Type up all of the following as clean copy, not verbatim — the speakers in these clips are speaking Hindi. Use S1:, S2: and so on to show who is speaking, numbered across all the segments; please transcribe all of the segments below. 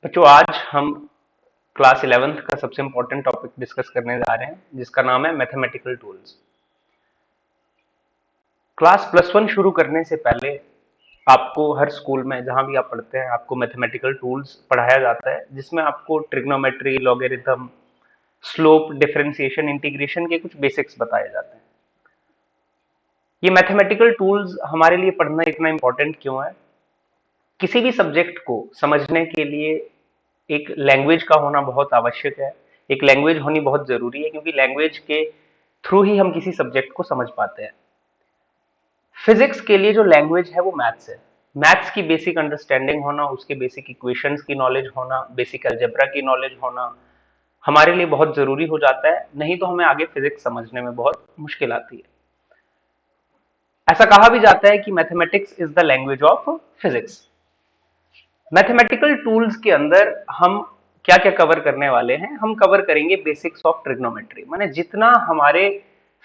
S1: बच्चों आज हम क्लास 11th का सबसे इंपॉर्टेंट टॉपिक डिस्कस करने जा रहे हैं जिसका नाम है मैथमेटिकल टूल्स। क्लास +1 शुरू करने से पहले आपको हर स्कूल में जहां भी आप पढ़ते हैं आपको मैथमेटिकल टूल्स पढ़ाया जाता है, जिसमें आपको trigonometry, logarithm, slope, differentiation, integration के कुछ बेसिक्स बताए जाते हैं। ये मैथमेटिकल टूल्स हमारे लिए पढ़ना इतना इंपॉर्टेंट क्यों है? किसी भी सब्जेक्ट को समझने के लिए एक लैंग्वेज का होना बहुत आवश्यक है। एक लैंग्वेज होनी बहुत जरूरी है क्योंकि लैंग्वेज के थ्रू ही हम किसी सब्जेक्ट को समझ पाते हैं। फिजिक्स के लिए जो लैंग्वेज है वो मैथ्स है। मैथ्स की बेसिक अंडरस्टैंडिंग होना, उसके बेसिक इक्वेशंस की नॉलेज होना, बेसिक अलजेब्रा की नॉलेज होना हमारे लिए बहुत जरूरी हो जाता है, नहीं तो हमें आगे फिजिक्स समझने में बहुत मुश्किल आती है। ऐसा कहा भी जाता है कि mathematics is the language of physics. Mathematical tools के अंदर हम क्या क्या कवर करने वाले हैं? हम कवर करेंगे बेसिक्स ऑफ ट्रिग्नोमेट्री, माने जितना हमारे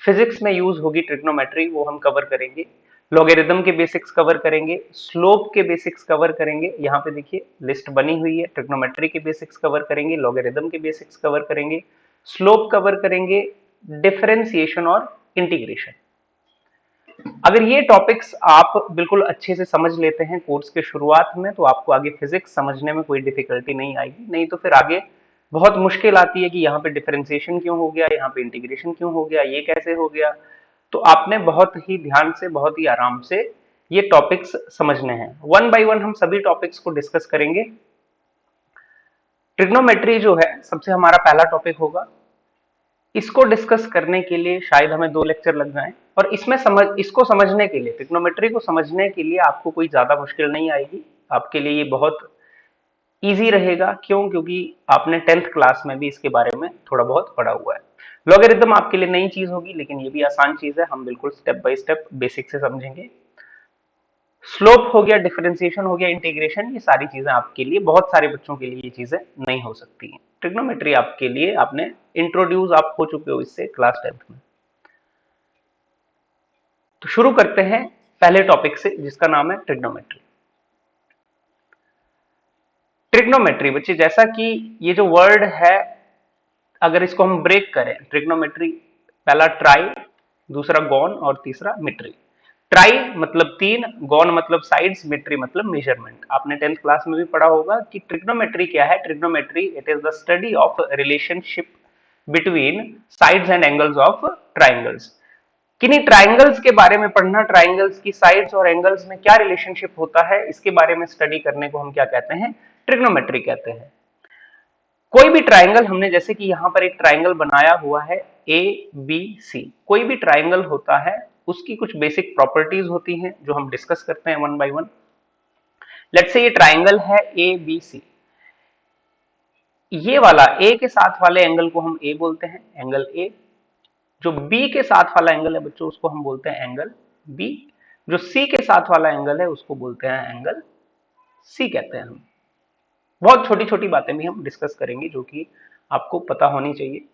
S1: फिजिक्स में यूज होगी ट्रिग्नोमेट्री वो हम कवर करेंगे। लॉगरिथम के बेसिक्स कवर करेंगे, स्लोप के बेसिक्स कवर करेंगे। यहाँ पे देखिए लिस्ट बनी हुई है। ट्रिग्नोमेट्री के बेसिक्स कवर करेंगे, लॉगरिथम के बेसिक्स कवर करेंगे, स्लोप कवर करेंगे, डिफरेंशिएशन और इंटीग्रेशन। अगर ये टॉपिक्स आप बिल्कुल अच्छे से समझ लेते हैं कोर्स के शुरुआत में तो आपको आगे फिजिक्स समझने में कोई डिफिकल्टी नहीं आएगी, नहीं तो फिर आगे बहुत मुश्किल आती है कि यहाँ पे डिफरेंशिएशन क्यों हो गया, यहाँ पे इंटीग्रेशन क्यों हो गया, ये कैसे हो गया। तो आपने बहुत ही ध्यान से, बहुत ही आराम से ये टॉपिक्स समझने हैं। वन बाय वन हम सभी टॉपिक्स को डिस्कस करेंगे। ट्रिग्नोमेट्री जो है सबसे हमारा पहला टॉपिक होगा। इसको डिस्कस करने के लिए शायद हमें 2 लेक्चर लग जाएं, और इसको समझने के लिए, ट्रिग्नोमेट्री को समझने के लिए आपको कोई ज्यादा मुश्किल नहीं आएगी। आपके लिए ये बहुत इजी रहेगा। क्यों? क्योंकि आपने 10th क्लास में भी इसके बारे में थोड़ा बहुत पढ़ा हुआ है। लॉगरिथम आपके लिए नई चीज होगी, लेकिन ये भी आसान चीज है, हम बिल्कुल स्टेप बाय स्टेप बेसिक से समझेंगे। स्लोप हो गया, डिफरेंशिएशन हो गया, इंटीग्रेशन, ये सारी चीजें आपके लिए, बहुत सारे बच्चों के लिए ये चीजें नहीं हो सकती हैं। ट्रिग्नोमेट्री आपके लिए आपने इंट्रोड्यूस आप हो चुके हो इससे क्लास 10th में। तो शुरू करते हैं पहले टॉपिक से जिसका नाम है ट्रिग्नोमेट्री। ट्रिग्नोमेट्री बच्चे, जैसा कि ये जो वर्ड है, अगर इसको हम ब्रेक करें, ट्रिग्नोमेट्री, पहला ट्राई, दूसरा गॉन और तीसरा मिट्री। ट्राई मतलब 3, गॉन मतलब साइड्स, मिट्री मतलब मेजरमेंट। आपने 10th क्लास में भी पढ़ा होगा कि ट्रिग्नोमेट्री क्या है। Trigonometry it is the study of relationship between sides and angles of triangles. किन्हीं ट्राइंगल्स के बारे में पढ़ना, ट्राइंगल्स की साइड्स और एंगल्स में क्या रिलेशनशिप होता है, इसके बारे में स्टडी करने को हम क्या कहते हैं? ट्रिग्नोमेट्री कहते हैं। कोई भी ट्राइंगल, हमने जैसे कि यहां पर एक ट्राइंगल बनाया हुआ है ए बी सी, कोई भी ट्राइंगल होता है उसकी कुछ बेसिक प्रॉपर्टीज होती हैं जो हम डिस्कस करते हैं one by one. Let's say ये ट्राइंगल है ए बी सी। ये वाला ए के साथ वाले एंगल को हम ए बोलते हैं, एंगल ए। जो बी के साथ वाला एंगल है बच्चों उसको हम बोलते हैं एंगल बी। जो सी के साथ वाला एंगल है उसको बोलते हैं एंगल सी कहते हैं हम। बहुत छोटी छोटी बातें भी हम डिस्कस करेंगे जो कि आपको पता होनी चाहिए।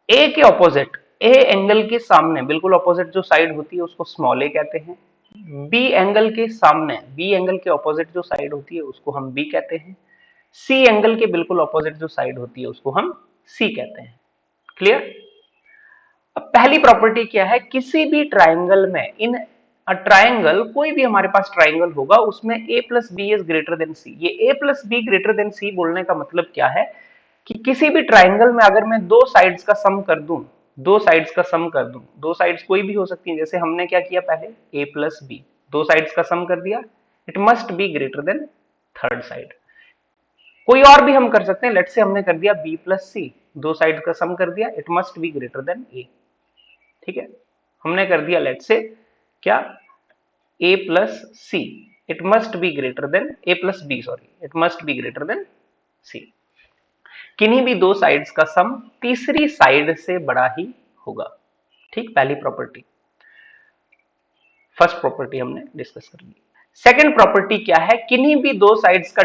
S1: ए के ऑपोजिट, ए एंगल के सामने बिल्कुल ऑपोजिट जो साइड होती है उसको स्मॉल ए कहते हैं। बी एंगल के सामने, बी एंगल के ऑपोजिट जो साइड होती है उसको हम बी कहते हैं। सी एंगल के बिल्कुल ऑपोजिट जो साइड होती है उसको हम सी कहते हैं। क्लियर? अब पहली प्रॉपर्टी क्या है? किसी भी ट्राइंगल में, इन अ ट्राइंगल, कोई भी हमारे पास ट्राइंगल होगा उसमें a plus B is greater than C. ये a plus B greater than C बोलने का मतलब क्या है कि किसी भी ट्राइंगल में अगर मैं दो साइड्स का सम कर दूं, दो साइड्स का सम कर दूं, दो साइड्स कोई भी हो सकती हैं, जैसे हमने क्या किया पहले, a प्लस बी, दो साइड्स का सम कर दिया, it must be greater then third side. कोई और भी हम कर सकते हैं, लेट से हमने कर दिया b प्लस सी, दो साइड का सम कर दिया, it must be greater than a। ठीक है, हमने कर दिया लेट से क्या, a plus C, it must be greater than a plus B, sorry, it must be greater than C. किन्हीं भी दो साइड्स का सम तीसरी साइड से बड़ा ही होगा। ठीक, पहली प्रॉपर्टी, फर्स्ट प्रॉपर्टी हमने डिस्कस कर ली। सेकंड प्रॉपर्टी क्या है? किन्हीं भी दो साइड्स का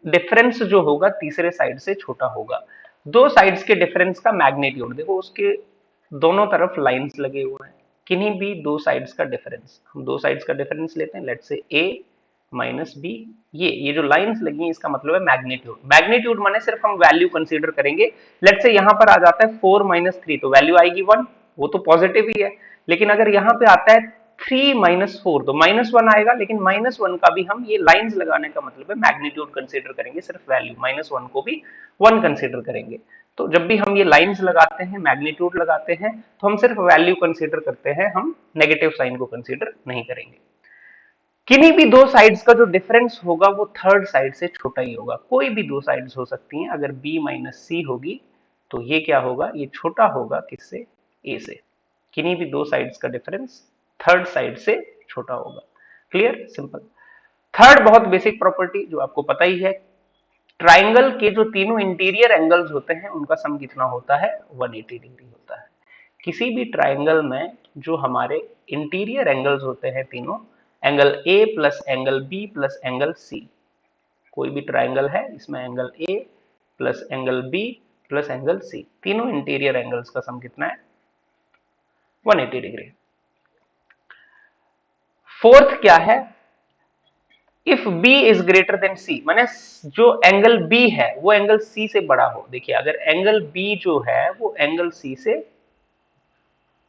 S1: डिफरेंस जो होगा तीसरे साइड से छोटा होगा। दो साइड्स के डिफरेंस का मैग्नीट्यूड देखो, उसके दोनों तरफ लाइंस लगे हुए हैं। किन्हीं भी दो साइड्स का डिफरेंस, हम दो साइड्स का डिफरेंस लेते हैं, let's say A minus B. ये जो लाइंस लगी हैं इसका मतलब है मैग्नीट्यूड। मैग्नीट्यूड माने सिर्फ हम वैल्यू कंसीडर करेंगे। लेट्स से यहां पर आ जाता है 4 माइनस 3 तो वैल्यू आएगी 1, वो तो पॉजिटिव ही है। लेकिन अगर यहां पे आता है 3 माइनस 4 तो माइनस 1 आएगा, लेकिन माइनस 1 का भी हम ये लाइंस लगाने का मतलब है मैग्नीट्यूड कंसीडर करेंगे, सिर्फ वैल्यू माइनस 1 को भी 1 कंसीडर करेंगे। तो जब भी हम ये लाइंस लगाते हैं, मैग्नीट्यूड लगाते हैं, तो हम सिर्फ वैल्यू कंसीडर करते हैं, हम नेगेटिव साइन को कंसीडर नहीं करेंगे। किन्हीं भी दो साइड्स का जो डिफरेंस होगा वो थर्ड साइड से छोटा ही होगा। कोई भी दो साइड्स हो सकती हैं, अगर b माइनस सी होगी तो ये क्या होगा, ये छोटा होगा किससे, a से। किन्हीं भी दो साइड्स का डिफरेंस थर्ड साइड से छोटा होगा। Clear, simple. थर्ड बहुत बेसिक प्रॉपर्टी जो आपको पता ही है, ट्राइंगल के जो तीनों इंटीरियर एंगल्स होते हैं उनका सम कितना होता है, 180 डिग्री होता है। किसी भी ट्राइंगल में जो हमारे इंटीरियर एंगल्स होते हैं तीनों, angle A plus angle B plus angle C, कोई भी ट्राइंगल है इसमें angle A plus angle B plus angle C, तीनों इंटीरियर एंगल्स का सम कितना है, 180 डिग्री। फोर्थ क्या है, if b is greater then c, माने जो एंगल b है वो एंगल c से बड़ा हो। देखिए अगर एंगल b जो है वो एंगल c से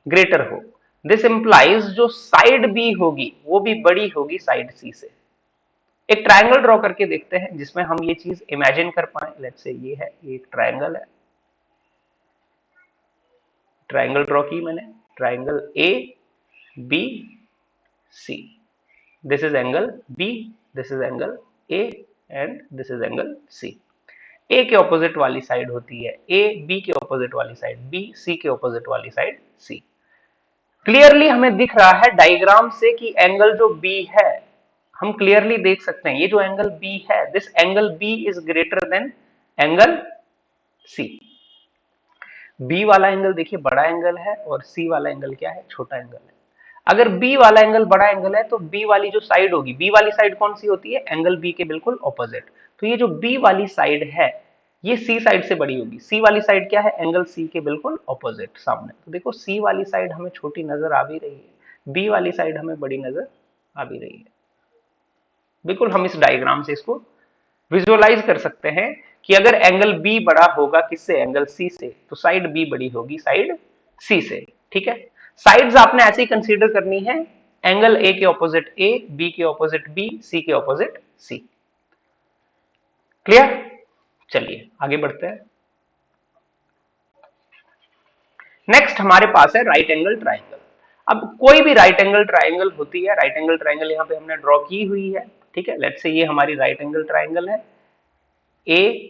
S1: ग्रेटर हो, दिस इंप्लाइज जो साइड b होगी वो भी बड़ी होगी साइड c से। एक ट्रायंगल ड्रॉ करके देखते हैं जिसमें हम ये चीज इमेजिन कर पाए। लेट्स से ये है, ये एक ट्रायंगल है, ट्रायंगल ड्रॉ की मैंने, triangle A B C, this is angle B, this is angle A and this is angle C. A के ऑपोजिट वाली साइड होती है ए, बी के ऑपोजिट वाली साइड बी, सी के ऑपोजिट वाली साइड सी। क्लियरली हमें दिख रहा है डायग्राम से कि एंगल जो बी है, हम क्लियरली देख सकते हैं ये जो एंगल बी है, this angle B is greater than angle C. B वाला एंगल देखिए बड़ा एंगल है और सी वाला एंगल क्या है, छोटा एंगल है। अगर बी वाला एंगल बड़ा एंगल है तो बी वाली जो साइड होगी, बी वाली साइड कौन सी होती है, एंगल बी के बिल्कुल ऑपोजिट। तो ये जो बी वाली साइड है ये सी साइड से बड़ी होगी। सी वाली साइड क्या है, एंगल सी के बिल्कुल ऑपोजिट सामने। तो देखो सी वाली साइड हमें छोटी नजर आ भी रही है, बी वाली साइड हमें बड़ी नजर आ भी रही है। बिल्कुल हम इस डायग्राम से इसको विजुअलाइज कर सकते हैं कि अगर एंगल बी बड़ा होगा किससे, एंगल सी से, तो साइड बी बड़ी होगी साइड सी से। ठीक है, साइड्स आपने ऐसे ही कंसीडर करनी है, एंगल ए के ऑपोजिट ए, बी के ऑपोजिट बी, सी के ऑपोजिट सी। क्लियर, चलिए आगे बढ़ते हैं। नेक्स्ट हमारे पास है राइट एंगल ट्राइंगल। अब कोई भी राइट एंगल ट्राइंगल होती है, राइट एंगल ट्राइंगल यहां पे हमने ड्रॉ की हुई है। ठीक है, लेट्स से ये हमारी राइट एंगल ट्राइंगल है, ए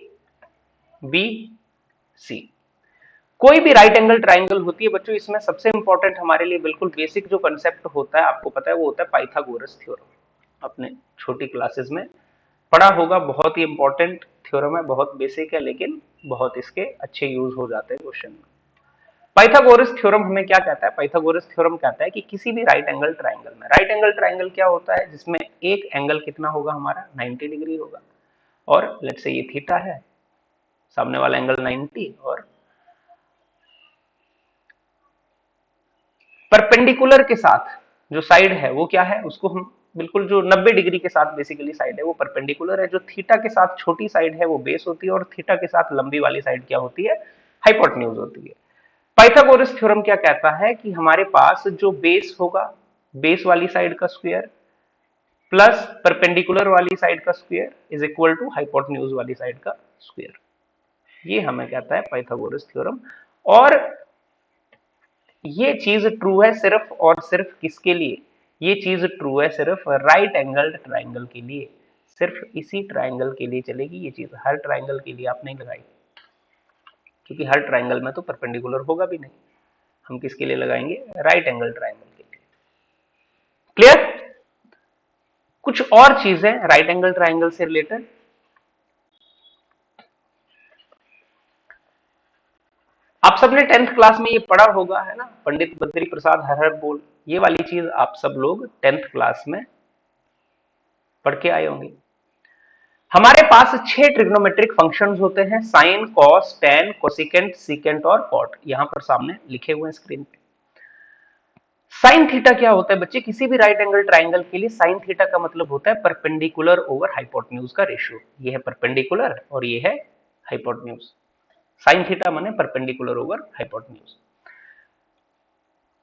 S1: बी सी। कोई भी राइट एंगल ट्राइंगल होती है बच्चों, इसमें सबसे इंपॉर्टेंट हमारे लिए बिल्कुल बेसिक जो कंसेप्ट होता है आपको पता है, वो होता है पाइथागोरस थ्योरम। अपने छोटी क्लासेस में पढ़ा होगा, बहुत ही इंपॉर्टेंट थ्योरम है, बहुत बेसिक है लेकिन बहुत इसके अच्छे यूज हो जाते हैं क्वेश्चन में। पाइथागोरस थ्योरम हमें क्या कहता है, पाइथागोरस थ्योरम कहता है कि किसी भी राइट एंगल ट्राइंगल में, राइट एंगल ट्राइंगल क्या होता है, जिसमें एक एंगल कितना होगा हमारा, 90 डिग्री होगा, और लेट्स से ये थीटा है, सामने वाला एंगल 90, और परपेंडिकुलर के साथ जो साइड है वो क्या है, उसको हम बिल्कुल जो 90 डिग्री के साथ बेसिकली साइड है वो परपेंडिकुलर है। जो थीटा के साथ छोटी साइड है वो बेस होती है, और थीटा के साथ लंबी वाली साइड क्या होती है, हाइपोटेन्यूज होती है। पाइथागोरस थ्योरम क्या कहता है कि हमारे पास जो बेस होगा, बेस वाली साइड का स्क्वायर प्लस परपेंडिकुलर वाली साइड का square is equal to hypotenuse वाली साइड का स्क्वायर। ये हमें कहता है पाइथागोरस थ्योरम। और ये चीज ट्रू है सिर्फ और सिर्फ किसके लिए, ये चीज ट्रू है सिर्फ राइट एंगल ट्राइंगल के लिए, सिर्फ इसी ट्राइंगल के लिए चलेगी ये चीज, हर ट्राइंगल के लिए आप नहीं लगाई, क्योंकि हर ट्राइंगल में तो परपेंडिकुलर होगा भी नहीं। हम किसके लिए लगाएंगे, राइट एंगल ट्राइंगल के लिए। क्लियर, कुछ और चीजें राइट एंगल ट्राइंगल से रिलेटेड, आप सबने 10th क्लास में ये पढ़ा होगा है ना, पंडित बद्री प्रसाद हर हर बोल, ये वाली चीज आप सब लोग 10th क्लास में पढ़ के आए होंगे। हमारे पास 6 ट्रिग्नोमेट्रिक फंक्शंस होते हैं, sine, cos, tan, cosecant, secant और कॉट, यहां पर सामने लिखे हुए हैं स्क्रीन पे। साइन थीटा क्या होता है बच्चे? किसी भी राइट एंगल ट्राइंगल के लिए साइन थीटा का मतलब होता है परपेंडिकुलर ओवर हाइपोटेन्यूज का रेशियो। ये है परपेंडिकुलर और ये है हाइपोटेन्यूज। साइन थीटा माने perpendicular over hypotenuse.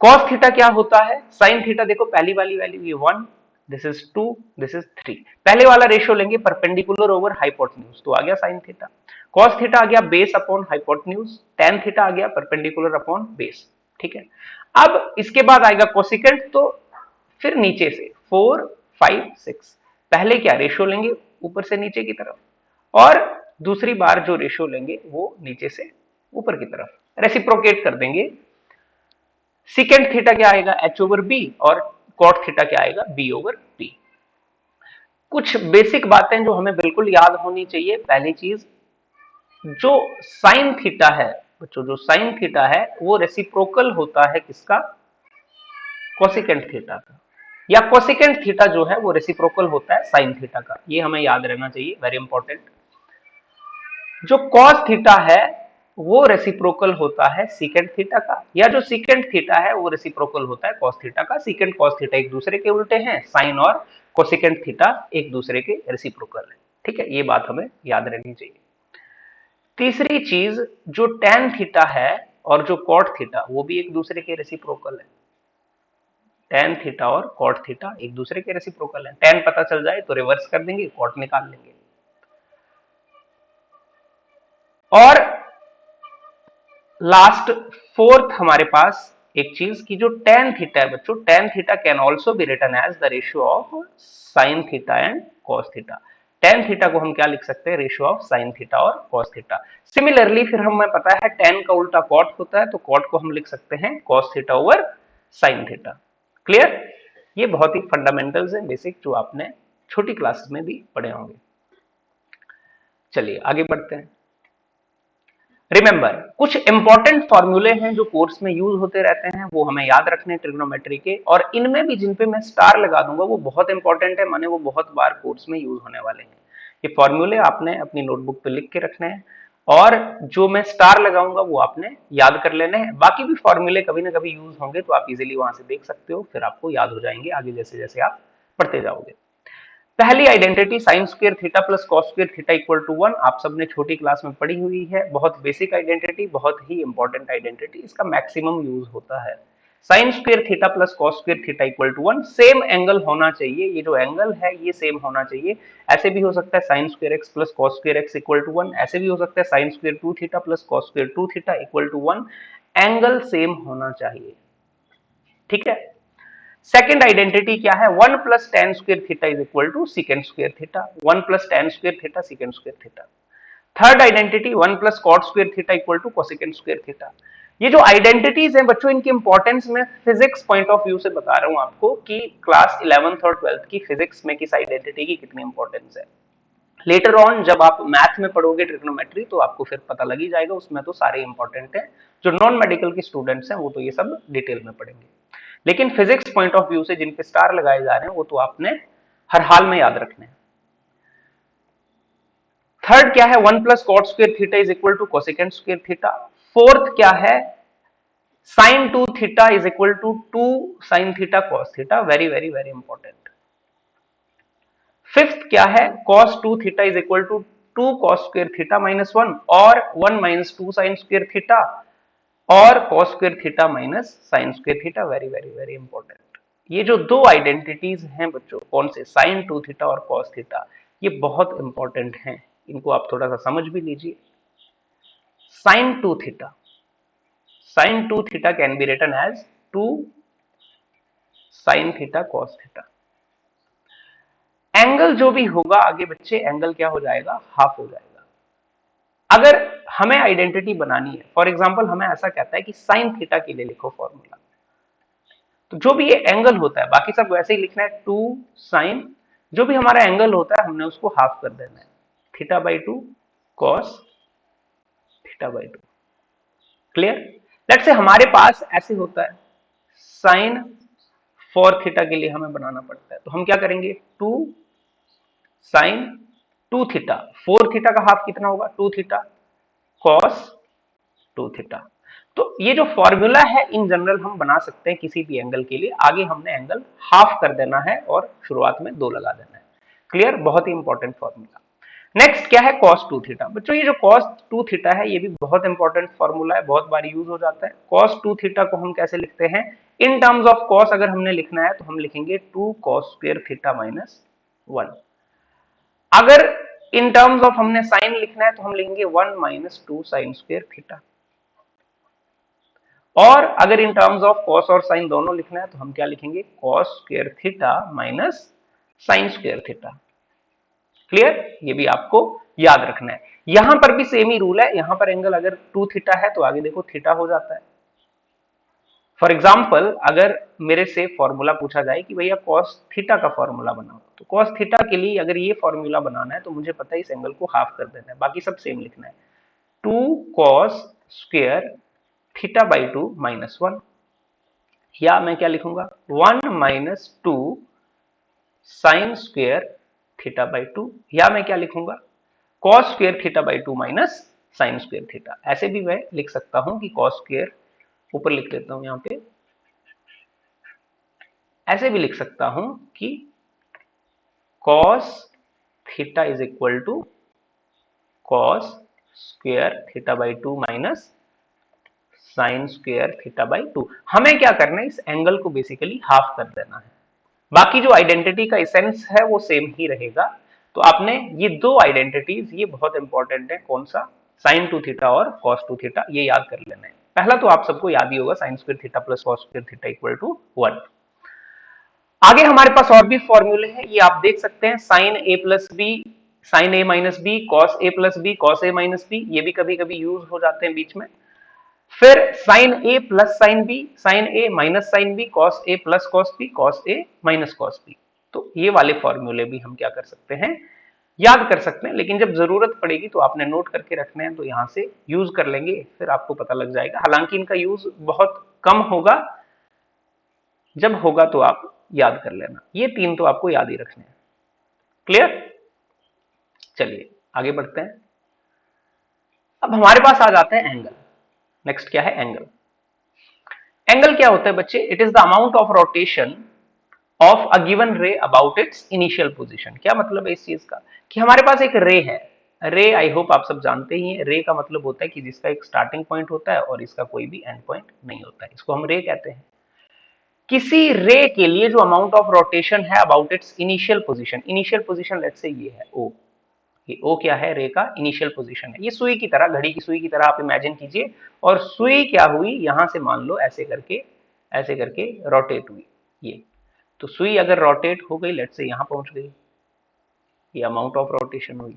S1: Cos theta क्या होता है? साइन थीटा देखो पहली वाली वैल्यू ये 1, दिस इज 2, दिस इज 3। पहले वाला रेशियो लेंगे परपेंडिकुलर ओवर हाइपोटेन्यूज तो आ गया साइन थीटा। कॉस थीटा आ गया base upon hypotenuse. Tan theta आ गया परपेंडिकुलर अपॉन बेस। ठीक है। अब इसके बाद आएगा कोसिकेंट, तो फिर नीचे से 4, 5, 6। पहले क्या रेशियो लेंगे ऊपर से नीचे की तरफ, और दूसरी बार जो रेशियो लेंगे वो नीचे से ऊपर की तरफ, रेसिप्रोकेट कर देंगे। सिकेंड थीटा क्या आएगा? एच ओवर बी, और कॉट थीटा क्या आएगा? B over b. कुछ बेसिक बातें जो हमें बिल्कुल याद होनी चाहिए। पहली चीज, जो साइन थीटा है बच्चों, जो साइन थीटा है वो रेसिप्रोकल होता है किसका? कोसिकेंट थीटा का। या कोसिकेंट थीटा जो है वो रेसिप्रोकल होता है साइन थीटा का। ये हमें याद रहना चाहिए, वेरी इंपॉर्टेंट। जो कॉस थीटा है वो रेसिप्रोकल होता है सीकेंट थीटा का, या जो सीकेंट थीटा है वो रेसिप्रोकल होता है कॉस थीटा का। सीकेंट कॉस थीटा एक दूसरे के उल्टे हैं, साइन और कोसिकेंट थीटा एक दूसरे के रेसिप्रोकल है। ठीक है, ये बात हमें याद रहनी चाहिए। तीसरी चीज, जो टैन थीटा है और जो कॉट थीटा वो भी एक दूसरे के रेसिप्रोकल है। टैन थीटा और कॉट थीटा एक दूसरे के रेसिप्रोकल है। टैन पता चल जाए तो रिवर्स कर देंगे, कॉट निकाल लेंगे। और लास्ट फोर्थ हमारे पास एक चीज की, जो टेन थीटा है बच्चों, tan theta can also be written as the ratio of sine theta and cos theta. Tan theta को हम क्या लिख सकते हैं? रेशियो ऑफ साइन थीटा और कॉस थीटा। सिमिलरली फिर हमें पता है टेन का उल्टा कॉट होता है, तो कॉट को हम लिख सकते हैं cos theta over sine theta. Clear? ये बहुत ही फंडामेंटल्स है, बेसिक, जो आपने छोटी क्लासेस में भी पढ़े होंगे। चलिए आगे बढ़ते हैं। रिमेंबर, कुछ इंपॉर्टेंट फॉर्मूले हैं जो कोर्स में यूज होते रहते हैं, वो हमें याद रखने ट्रिग्नोमेट्री के, और इनमें भी जिन पे मैं स्टार लगा दूंगा वो बहुत इंपॉर्टेंट है, माने वो बहुत बार कोर्स में यूज होने वाले हैं। ये फॉर्मूले आपने अपनी नोटबुक पे लिख के रखने हैं, और जो मैं स्टार लगाऊंगा वो आपने याद कर लेने हैं। बाकी भी फॉर्मूले कभी ना कभी यूज होंगे तो आप इजिली वहां से देख सकते हो, फिर आपको याद हो जाएंगे आगे जैसे जैसे आप पढ़ते जाओगे। पहली identity sine square theta plus cos square theta equal to 1, आप सबने छोटी क्लास में पढ़ी हुई है। बहुत बेसिक आइडेंटिटी, बहुत ही इंपॉर्टेंट आइडेंटिटी, इसका मैक्सिमम यूज होता है। Sine square theta plus cos square theta equal to 1, same angle होना चाहिए, ये जो एंगल है ये सेम होना चाहिए। ऐसे भी हो सकता है sine square x plus cos square x equal to 1, ऐसे भी हो सकता है sine square 2 theta plus cos square 2 theta equal to 1। Angle same होना चाहिए। ठीक है। सेकेंड आइडेंटिटी क्या है? 1 plus tan square theta is equal to secant square theta. 1 plus tan square theta secant square theta. Third identity 1 plus cot square theta equal to cosecant square theta. ये जो आइडेंटिटीज हैं बच्चों, इनकी इंपॉर्टेंस में फिजिक्स पॉइंट ऑफ व्यू से बता रहा हूं आपको कि क्लास 11th और 12th की फिजिक्स में किस आइडेंटिटी की कितनी इंपॉर्टेंस है। लेटर ऑन जब आप मैथ में पढ़ोगे ट्रिग्नोमेट्री तो आपको फिर पता लग ही जाएगा, उसमें तो सारे इंपॉर्टेंट है। जो नॉन मेडिकल के स्टूडेंट्स हैं वो तो ये सब डिटेल में पढ़ेंगे, लेकिन फिजिक्स पॉइंट ऑफ व्यू से जिन पे स्टार लगाए जा रहे हैं वो तो आपने हर हाल में याद रखने हैं। थर्ड क्या है? 1 plus cot square theta is equal to cosecant square theta. Fourth क्या है? Sine 2 theta is equal to 2 sine theta cos theta, very very very important. Fifth क्या है? cos 2 theta is equal to 2 cos square theta minus 1, और 1 माइनस 2 साइन स्क्वायर थीटा, और cos square theta minus sine square theta, very very very important. ये जो दो आइडेंटिटीज हैं बच्चों, कौन से? साइन 2 थीटा और cos थीटा, ये बहुत इंपॉर्टेंट हैं, इनको आप थोड़ा सा समझ भी लीजिए। Sine 2 theta, sine 2 theta can be written as 2 sine theta cos theta. Angle जो भी होगा आगे बच्चे, एंगल क्या हो जाएगा? हाफ हो जाएगा। अगर हमें आइडेंटिटी बनानी है, फॉर एग्जांपल हमें ऐसा कहता है कि साइन थीटा के लिए लिखो फॉर्मूला, तो जो भी ये एंगल होता है बाकी सब वैसे ही लिखना है, 2 साइन, जो भी हमारा एंगल होता है हमने उसको हाफ कर देना है, theta by 2 cos theta by 2। Clear? Let's say हमारे पास ऐसे होता है, साइन 4 थीटा के लिए हमें बनाना पड़ता है, तो हम क्या करेंगे? 2 साइन 2 थीटा, 4 थीटा का हाफ कितना होगा? 2 थीटा कॉस 2 थीटा। तो ये जो फॉर्मूला है इन जनरल हम बना सकते हैं किसी भी एंगल के लिए। आगे हमने एंगल हाफ कर देना है और शुरुआत में 2 लगा देना है। क्लियर, बहुत ही इंपॉर्टेंट फॉर्मूला। नेक्स्ट क्या है, cos 2 थीटा। बच्चों ये जो cos 2 थीटा है ये भी बहुत इंपॉर्टेंट फॉर्मूला है, बहुत बार यूज हो जाता है। cos 2 थीटा को हम कैसे लिखते हैं, इन टर्म्स ऑफ cos अगर हमने लिखना है तो हम लिखेंगे 2 cos स्क्वायर थीटा माइनस 1। अगर इन टर्म्स ऑफ हमने साइन लिखना है तो हम लिखेंगे 1 माइनस 2 साइन स्क्वायर थीटा। और अगर इन टर्म्स ऑफ cos और sin दोनों लिखना है तो हम क्या लिखेंगे, cos square theta minus sine square theta. Clear, ये भी आपको याद रखना है। यहां पर भी सेम ही रूल है, यहां पर एंगल अगर 2 थीटा है तो आगे देखो थीटा हो जाता है। फॉर एग्जाम्पल अगर मेरे से फॉर्मूला पूछा जाए कि भैया cos थीटा का फॉर्मूला बनाओ, तो cos थीटा के लिए अगर ये फॉर्मूला बनाना है तो मुझे पता है इस एंगल को हाफ कर देना है, बाकी सब सेम लिखना है। 2 cos square theta by 2 minus 1, या मैं क्या लिखूंगा 1 minus 2 sine square theta by 2, या मैं क्या लिखूंगा cos square theta by 2 minus sine square theta. ऐसे भी मैं लिख सकता हूं कि cos स्क्वायर, ऊपर लिख लेता हूं यहां पे, ऐसे भी लिख सकता हूं कि cos theta is equal to cos square theta by 2 minus sine square theta by 2। हमें क्या करना है, इस एंगल को बेसिकली हाफ कर देना है। बाकी जो आइडेंटिटी का एसेंस है वो सेम ही रहेगा। तो आपने ये 2 आइडेंटिटीज, ये बहुत इंपॉर्टेंट है, कौन सा, साइन 2 थीटा और cos 2 थीटा, ये याद कर लेना है। पहला तो आप सबको याद ही होगा, sine square theta plus cos square theta equal to 1। आगे हमारे पास और भी फॉर्मूले हैं, ये आप देख सकते हैं, sign A plus B, sign A minus B, cos A plus B, cos A minus B, ये भी कभी कभी यूज हो जाते हैं बीच में। फिर sign A plus sine B, sign A minus sine B, cos A plus cos B, cos A minus cos B. तो ये वाले फॉर्मूले भी हम क्या कर सकते हैं, याद कर सकते हैं, लेकिन जब जरूरत पड़ेगी तो आपने नोट करके रखने हैं, तो यहां से यूज कर लेंगे, फिर आपको पता लग जाएगा। हालांकि इनका यूज बहुत कम होगा, जब होगा तो आप याद कर लेना। ये 3 तो आपको याद ही रखने हैं। क्लियर, चलिए आगे बढ़ते हैं। अब हमारे पास आ जाते हैं एंगल। नेक्स्ट क्या है, एंगल। एंगल क्या होता है बच्चे, it is the amount of rotation of a given रे अबाउट इट्स इनिशियल पोजीशन। क्या मतलब है इस चीज का, कि हमारे पास एक रे है। रे आई होप आप सब जानते ही हैं, रे का मतलब होता है कि जिसका एक स्टार्टिंग पॉइंट होता है और इसका कोई भी एंड पॉइंट नहीं होता है, इसको हम रे कहते हैं। किसी रे के लिए जो अमाउंट ऑफ रोटेशन है about it's initial position, initial position let's say ये है ओ, ये ओ क्या है, रे का इनिशियल पोजीशन है। ये सुई की तरह, घड़ी की सुई की तरह आप इमेजिन कीजिए, और सुई क्या हुई, यहां से मान लो ऐसे करके रोटेट हुई ये। तो सुई अगर रोटेट हो गई, लेट्स से यहां पहुंच गई, ये अमाउंट ऑफ रोटेशन हुई।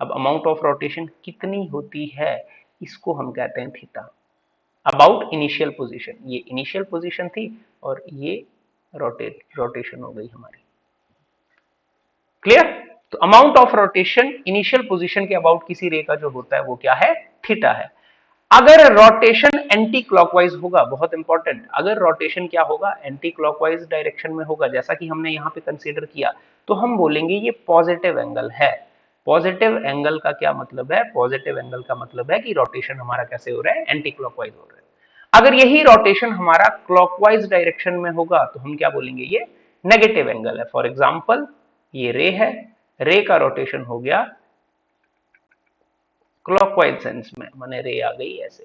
S1: अब अमाउंट ऑफ रोटेशन कितनी होती है, इसको हम कहते हैं थीटा, अबाउट इनिशियल पोजीशन। ये इनिशियल पोजीशन थी और ये रोटेशन हो गई हमारी। क्लियर, तो amount of rotation initial position के अबाउट किसी रे का जो होता है वो क्या है, थीटा है। अगर रोटेशन एंटी क्लॉकवाइज होगा, बहुत इंपॉर्टेंट, अगर रोटेशन क्या होगा, एंटी क्लॉकवाइज डायरेक्शन में होगा, जैसा कि हमने यहां पे कंसीडर किया, तो हम बोलेंगे ये पॉजिटिव एंगल है। पॉजिटिव एंगल का क्या मतलब है, पॉजिटिव एंगल का मतलब है कि रोटेशन हमारा कैसे हो रहा है, एंटी क्लॉकवाइज हो रहा है। अगर यही रोटेशन हमारा क्लॉकवाइज डायरेक्शन में होगा तो हम क्या बोलेंगे, ये नेगेटिव एंगल है। फॉर एग्जाम्पल ये रे है, रे का रोटेशन हो गया क्लॉकवाइज सेंस में, माने रे आ गई ऐसे,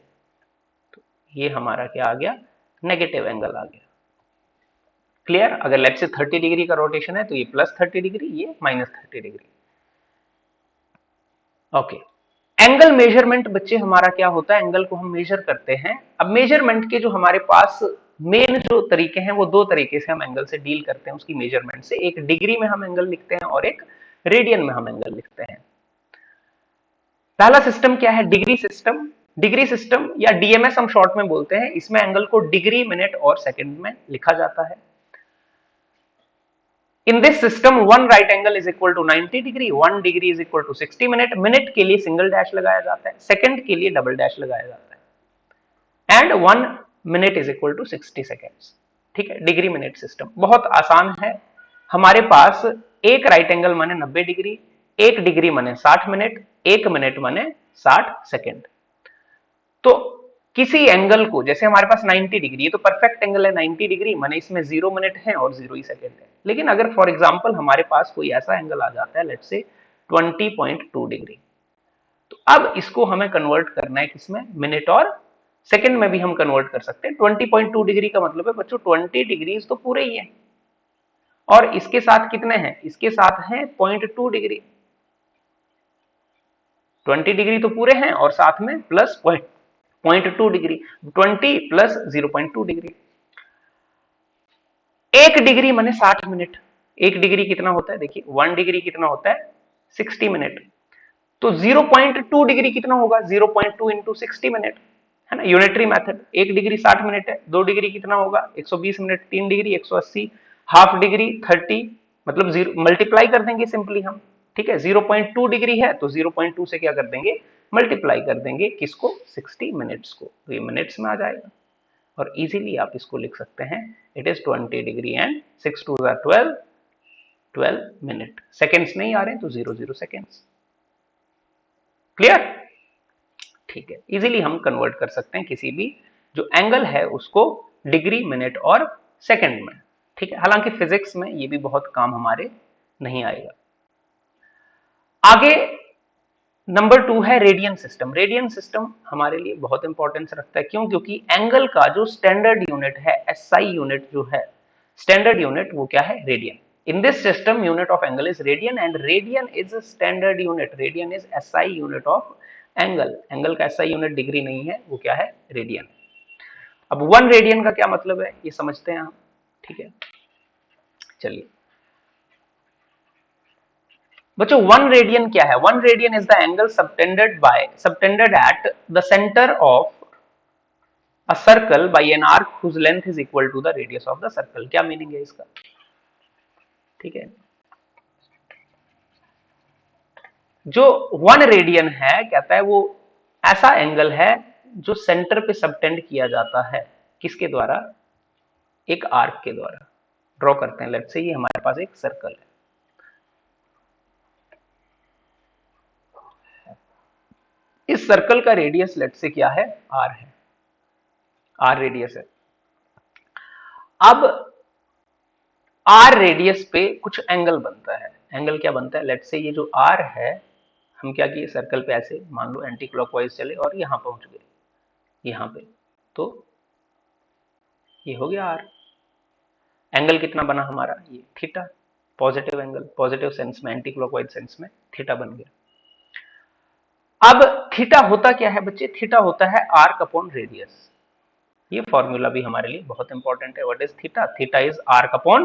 S1: तो ये हमारा क्या आ गया, नेगेटिव एंगल आ गया। क्लियर, अगर लेट्स से 30 डिग्री का रोटेशन है तो ये प्लस 30 डिग्री, ये minus 30 degree. Okay, angle measurement बच्चे हमारा क्या होता है, एंगल को हम मेजर करते हैं। अब मेजरमेंट के जो हमारे पास मेन जो तरीके हैं वो 2 तरीके से हम एंगल से डील करते हैं, उसकी मेजरमेंट से। एक डिग्री में हम एंगल लिखते हैं और एक रेडियन में हम एंगल लिखते हैं। पहला सिस्टम क्या है, डिग्री सिस्टम। डिग्री सिस्टम या डीएमएस हम शॉर्ट में बोलते हैं, इसमें एंगल को डिग्री, मिनट और सेकंड में लिखा जाता है। In this system, one right angle is equal to 90 degree, 1 degree is equal to 60 minute. Minute के लिए सिंगल डैश लगाया जाता है, सेकंड के लिए डबल डैश लगाया जाता है, and 1 minute is equal to 60 seconds. ठीक है, डिग्री मिनट सिस्टम बहुत आसान है। हमारे पास एक राइट एंगल माने 90 डिग्री, एक डिग्री माने 60 मिनट, एक मिनट माने 60 सेकेंड। तो किसी एंगल को, जैसे हमारे पास 90 डिग्री, ये तो परफेक्ट एंगल है 90 डिग्री, माने इसमें 0 मिनट है और 0 ही सेकेंड है। लेकिन अगर फॉर एग्जांपल हमारे पास कोई ऐसा एंगल आ जाता है लेट्स से 20.2 डिग्री, तो अब इसको हमें कन्वर्ट करना है किसमें, मिनट और सेकंड में भी हम कन्वर्ट कर सकते हैं। 20.2 डिग्री का मतलब है बच्चों 20 डिग्री तो पूरे ही है, और इसके साथ कितने हैं, इसके साथ हैं 0.2 डिग्री। 20 डिग्री तो पूरे हैं और साथ में plus 0.2 degree, 20 plus 0.2 degree. 1 degree माने 60 मिनट। 1 डिग्री कितना होता है, देखिए 1 डिग्री कितना होता है 60 मिनट। तो 0.2 डिग्री कितना होगा, 0.2 इंटू 60 मिनट, है ना, यूनिटरी मेथड। 1 डिग्री 60 मिनट है, 2 डिग्री कितना होगा 120 मिनट, 3 डिग्री 180, हाफ डिग्री 30, मतलब जीरो मल्टीप्लाई कर देंगे सिंपली हम, ठीक है। 0.2 डिग्री है तो 0.2 से क्या कर देंगे, मल्टीप्लाई कर देंगे किसको, 60 मिनट्स को, तो ये मिनट्स में आ जाएगा। और इजीली आप इसको लिख सकते हैं, it is 20 degree and 6 2 12, 12 minute. Seconds नहीं आ रहे हैं तो 00 सेकेंड्स। क्लियर, ठीक है। इजीली हम कन्वर्ट कर सकते हैं किसी भी जो एंगल है उसको डिग्री, मिनट और सेकंड में, ठीक है। हालांकि फिजिक्स में ये भी बहुत काम हमारे नहीं आएगा। आगे नंबर 2 है रेडियन सिस्टम। रेडियन सिस्टम हमारे लिए बहुत इंपॉर्टेंस रखता है, क्यों, क्योंकि एंगल का जो स्टैंडर्ड यूनिट है, एसआई यूनिट जो है, स्टैंडर्ड यूनिट वो क्या है, radian. In this system unit of angle is radian and radian is standard unit, radian is SI unit of angle. Angle का एसआई यूनिट डिग्री नहीं है, वो क्या है, रेडियन। अब 1 रेडियन का क्या मतलब है ये समझते हैं हम, ठीक है। चलिए बच्चों 1 रेडियन क्या है, 1 radian is the angle subtended at the centre of a circle by an arc whose length is equal to the radius of the circle। क्या मीनिंग है इसका, ठीक है। जो 1 रेडियन है कहता है वो ऐसा एंगल है जो सेंटर पे सबटेंड किया जाता है, किसके द्वारा, एक आर्क के द्वारा। ड्रॉ करते हैं, लेट्स से ये हमारे पास एक सर्कल है, इस सर्कल का रेडियस लेट्स से क्या है, आर है, आर रेडियस है। अब आर रेडियस पे कुछ एंगल बनता है, एंगल क्या बनता है, लेट्स से ये जो आर है, हम क्या किए, सर्कल पे ऐसे मान लो एंटी क्लॉकवाइज चले और यहां पहुंच गए, यहां पे, तो ये हो गया आर। एंगल कितना बना हमारा, ये theta, positive angle, positive sense में, एंटी क्लॉकवाइज सेंस में थीटा बन गया। अब थीटा होता क्या है बच्चे, थीटा होता है आर्क अपॉन रेडियस। ये फॉर्मूला भी हमारे लिए बहुत इंपॉर्टेंट है, what is theta, theta is arc upon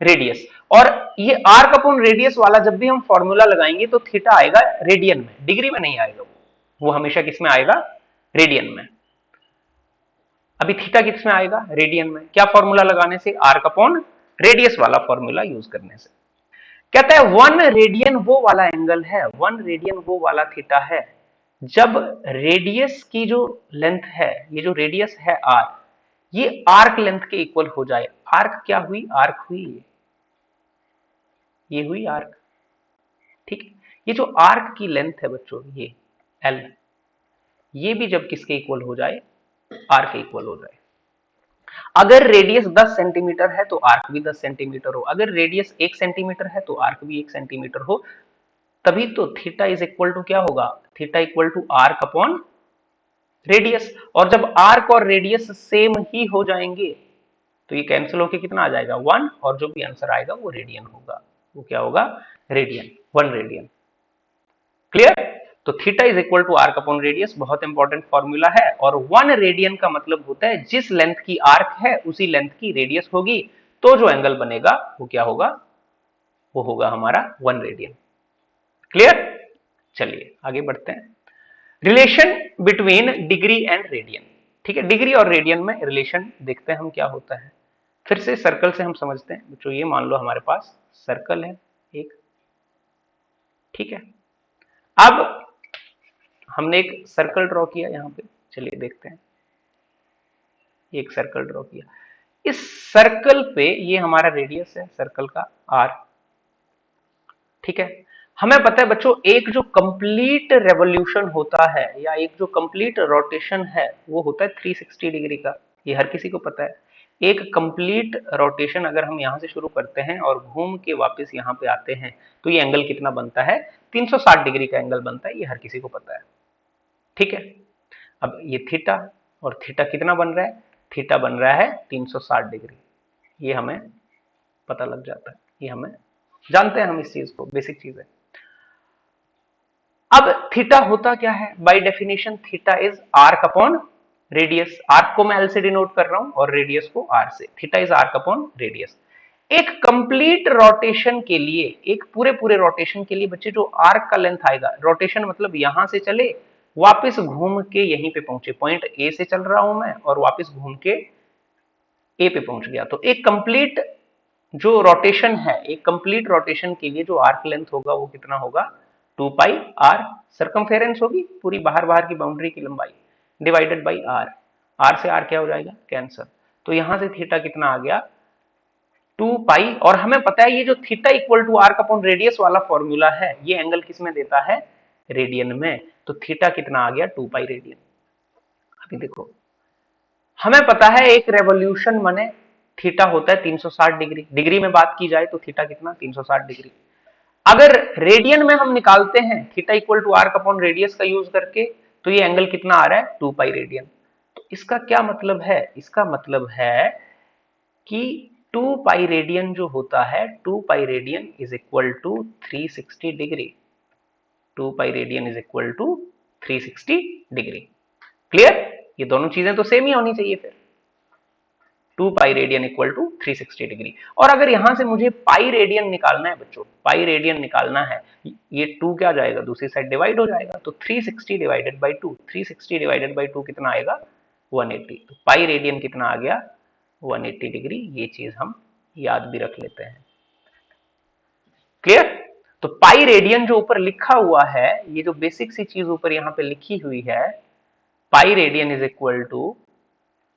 S1: radius. और ये आर्क अपॉन रेडियस वाला जब भी हम फॉर्मूला लगाएंगे तो थीटा आएगा रेडियन में, डिग्री में नहीं आएगा, वो हमेशा किस में आएगा, रेडियन में। अभी थीटा किस में आएगा, रेडियन में। क्या फॉर्मूला लगाने से, आर्क अपॉन रेडियस वाला फॉर्मूला यूज करने से। कहता है 1 रेडियन वो वाला एंगल है, 1 रेडियन वो वाला थीटा है जब रेडियस की जो लेंथ है, ये जो रेडियस है आर, ये आर्क लेंथ के इक्वल हो जाए। आर्क क्या हुई, आर्क हुई ये हुई आर्क, ठीक है। ये जो आर्क की लेंथ है बच्चों, ये एल, ये भी जब किसके इक्वल हो जाए, आर के इक्वल हो जाए। अगर रेडियस 10 सेंटीमीटर है तो आर्क भी 10 सेंटीमीटर हो, अगर रेडियस 1 सेंटीमीटर है तो आर्क भी 1 सेंटीमीटर हो, तभी तो थीटा इज इक्वल टू क्या होगा, theta equal to arc upon radius. और जब आर्क और रेडियस सेम ही हो जाएंगे तो ये कैंसिल होके कितना आ जाएगा, 1, और जो भी आंसर आएगा वो रेडियन होगा, वो क्या होगा, रेडियन, 1 रेडियन। क्लियर, तो theta is equal to arc upon radius, बहुत इंपॉर्टेंट फॉर्मूला है। और 1 रेडियन का मतलब होता है जिस लेंथ की आर्क है उसी लेंथ की रेडियस होगी, तो जो एंगल बनेगा वो क्या होगा, वो होगा हमारा 1 रेडियन। क्लियर, चलिए आगे बढ़ते हैं। Relation between degree and radian, ठीक है। डिग्री और रेडियन में रिलेशन देखते हैं हम क्या होता है। फिर से सर्कल से हम समझते हैं बच्चों, ये मान लो हमारे पास सर्कल है एक, ठीक है। अब हमने एक सर्कल ड्रॉ किया यहां पे, चलिए देखते हैं, एक सर्कल ड्रॉ किया, इस सर्कल पे ये हमारा रेडियस है सर्कल का आर, ठीक है। हमें पता है बच्चों, एक जो कंप्लीट रेवोल्यूशन होता है या एक जो कंप्लीट रोटेशन है वो होता है 360 डिग्री का। ये हर किसी को पता है। एक कंप्लीट रोटेशन अगर हम यहाँ से शुरू करते हैं और घूम के वापस यहाँ पे आते हैं तो ये एंगल कितना बनता है? 360 डिग्री का एंगल बनता है, ये हर किसी को पता है। ठीक है, अब ये थीटा, और थीटा कितना बन रहा है? थीटा बन रहा है 360 डिग्री। ये हमें पता लग जाता है, ये हमें जानते हैं हम इस चीज को, बेसिक चीज है। अब थीटा होता क्या है? By definition theta is arc upon radius. Arc को मैं एल से डिनोट कर रहा हूं और रेडियस को आर से। Theta is arc upon radius. एक कंप्लीट रोटेशन के लिए, एक पूरे पूरे रोटेशन के लिए बच्चे जो आर्क का लेंथ आएगा, रोटेशन मतलब यहां से चले वापस घूम के यहीं पे पहुंचे, पॉइंट ए से चल रहा हूं मैं और वापस घूम के ए पे पहुंच गया, तो एक कंप्लीट जो रोटेशन है, एक कंप्लीट रोटेशन के लिए जो आर्क लेंथ होगा वो कितना होगा? 2 पाई आर। सरकमफेरेंस होगी पूरी बाहर बाहर की बाउंड्री की लंबाई, डिवाइडेड बाई आर। आर से आर क्या हो जाएगा? कैंसर। तो यहां से थीटा कितना आ गया? 2 पाई। और हमें पता है ये जो theta equal to arc upon radius वाला फॉर्मूला है, ये एंगल किस में देता है? रेडियन में। तो थीटा कितना आ गया? 2 पाई रेडियन। अभी देखो, हमें पता है एक रेवोल्यूशन माने थीटा होता है 360 डिग्री। डिग्री में बात की जाए तो थीटा कितना? 360 डिग्री। अगर रेडियन में हम निकालते हैं theta equal to arc upon radius का यूज करके, तो ये एंगल कितना आ रहा है? 2 पाई रेडियन। तो इसका क्या मतलब है? इसका मतलब है कि 2 पाई रेडियन जो होता है, 2 pi radian is equal to 360 degree. 2 pi radian is equal to 360 degree. Clear? ये दोनों चीजें तो सेम ही होनी चाहिए फिर। 2 pi radian equal to 360 degree. और अगर यहां से मुझे पाई रेडियन निकालना है बच्चों, पाई रेडियन निकालना है, ये 2 क्या जाएगा? दूसरी साइड डिवाइड हो जाएगा, तो 360 डिवाइडेड बाई 2, 360 डिवाइडेड बाई 2 कितना आएगा? 180। तो पाई रेडियन कितना आ गया? 180 डिग्री। ये चीज हम याद भी रख लेते हैं। क्लियर? तो पाई रेडियन जो ऊपर लिखा हुआ है, ये जो बेसिक सी चीज ऊपर यहां पे लिखी हुई है, pi radian is equal to,